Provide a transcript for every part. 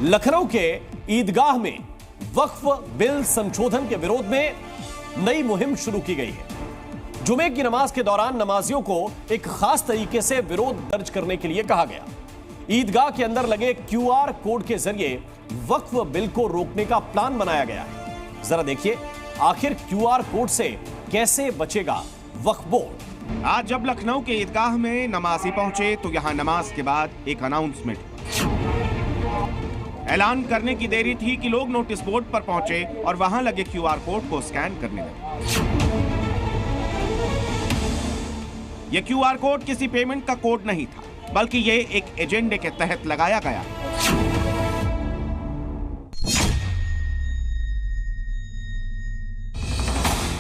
लखनऊ के ईदगाह में वक्फ बिल संशोधन के विरोध में नई मुहिम शुरू की गई है। जुमे की नमाज के दौरान नमाजियों को एक खास तरीके से विरोध दर्ज करने के लिए कहा गया। ईदगाह के अंदर लगे क्यूआर कोड के जरिए वक्फ बिल को रोकने का प्लान बनाया गया है। जरा देखिए आखिर क्यूआर कोड से कैसे बचेगा वक्फ बोर्ड। आज जब लखनऊ के ईदगाह में नमाजी पहुंचे तो यहां नमाज के बाद एक अनाउंसमेंट, ऐलान करने की देरी थी कि लोग नोटिस बोर्ड पर पहुंचे और वहां लगे क्यूआर कोड को स्कैन करने लगे। यह क्यूआर कोड किसी पेमेंट का कोड नहीं था, बल्कि यह एक एजेंडे के तहत लगाया गया।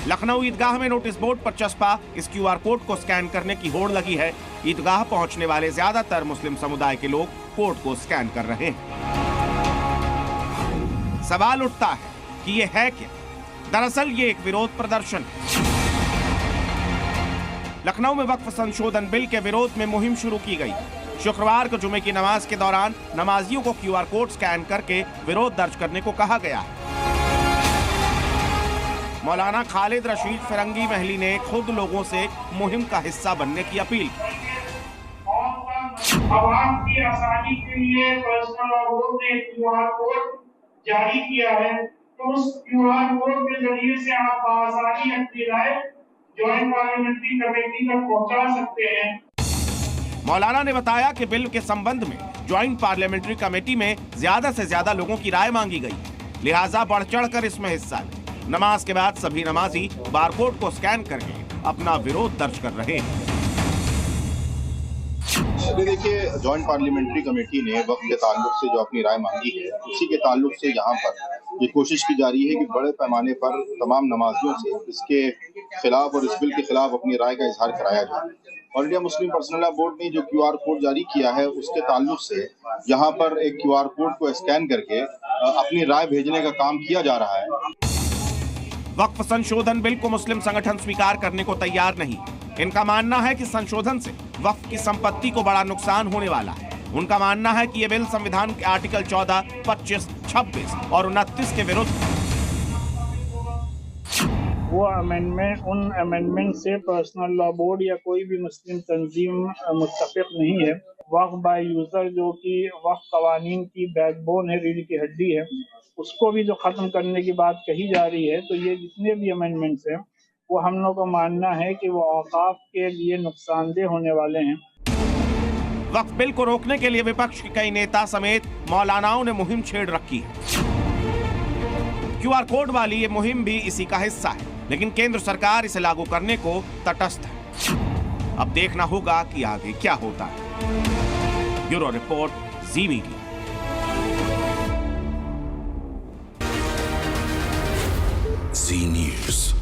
लखनऊ ईदगाह में नोटिस बोर्ड पर चस्पा इस क्यूआर कोड को स्कैन करने की होड़ लगी है। ईदगाह पहुंचने वाले ज्यादातर मुस्लिम समुदाय के लोग कोड को स्कैन कर रहे हैं। सवाल उठता है कि यह है क्या? दरअसल ये एक विरोध प्रदर्शन है। लखनऊ में वक्फ संशोधन बिल के विरोध में मुहिम शुरू की गई। शुक्रवार को जुमे की नमाज के दौरान नमाजियों को क्यूआर कोड स्कैन करके विरोध दर्ज करने को कहा गया है। मौलाना खालिद रशीद फिरंगी महली ने खुद लोगों से मुहिम का हिस्सा बनने की अपील की। आवाम की आसानी के लिए पर्सनल लॉ बोर्ड ने क्यूआर कोड जारी किया है, तो उस क्यूआर कोड के जरिए से आप आसानी अपनी राय ज्वाइंट पार्लियामेंट्री कमेटी तक पहुंचा सकते हैं। मौलाना ने बताया कि बिल के संबंध में ज्वाइंट पार्लियामेंट्री कमेटी में ज्यादा से ज्यादा लोगों की राय मांगी गई है, लिहाजा बढ़ चढ़कर इसमें हिस्सा लें। नमाज के बाद सभी नमाजी बारकोड को स्कैन करके अपना विरोध दर्ज कर रहे हैं। अभी देखिए, जॉइंट पार्लियामेंट्री कमेटी ने वक्फ के ताल्लुक से जो अपनी राय मांगी है, उसी के ताल्लुक से यहाँ पर ये कोशिश की जा रही है कि बड़े पैमाने पर तमाम नमाजियों से इसके खिलाफ और इस बिल के खिलाफ अपनी राय का इजहार कराया जाए। और India Muslim personal law board ने जो क्यूआर कोड जारी किया है, उसके ताल्लुक से यहाँ पर एक क्यूआर कोड को स्कैन करके अपनी राय भेजने का काम किया जा रहा है। वक्फ संशोधन बिल को मुस्लिम संगठन स्वीकार करने को तैयार नहीं। इनका मानना है कि संशोधन से वक्फ की संपत्ति को बड़ा नुकसान होने वाला है। उनका मानना है कि यह बिल संविधान के आर्टिकल 14, 25, 26 और 29 के विरुद्ध। वो अमेंडमेंट, उन अमेंडमेंट से पर्सनल लॉ बोर्ड या कोई भी मुस्लिम तंजीम मुत्तफिक नहीं है। वक्फ बाय यूजर, जो कि वक्फ कवानीन की बैकबोन है, रीढ़ की हड्डी है, उसको भी जो खत्म करने की बात कही जा रही है, तो ये जितने भी अमेंडमेंट्स हैं वो हम लोग का मानना है कि वो औकाफ के लिए नुकसानदेह होने वाले हैं। वक्फ बिल को रोकने के लिए विपक्ष के कई नेता समेत मौलानाओं ने मुहिम छेड़ रखी है। क्यूआर कोड वाली ये मुहिम भी इसी का हिस्सा है, लेकिन केंद्र सरकार इसे लागू करने को तटस्थ है। अब देखना होगा कि आगे क्या होता है। ब्यूरो रिपोर्ट, जी मीडिया। जी न्यूज़।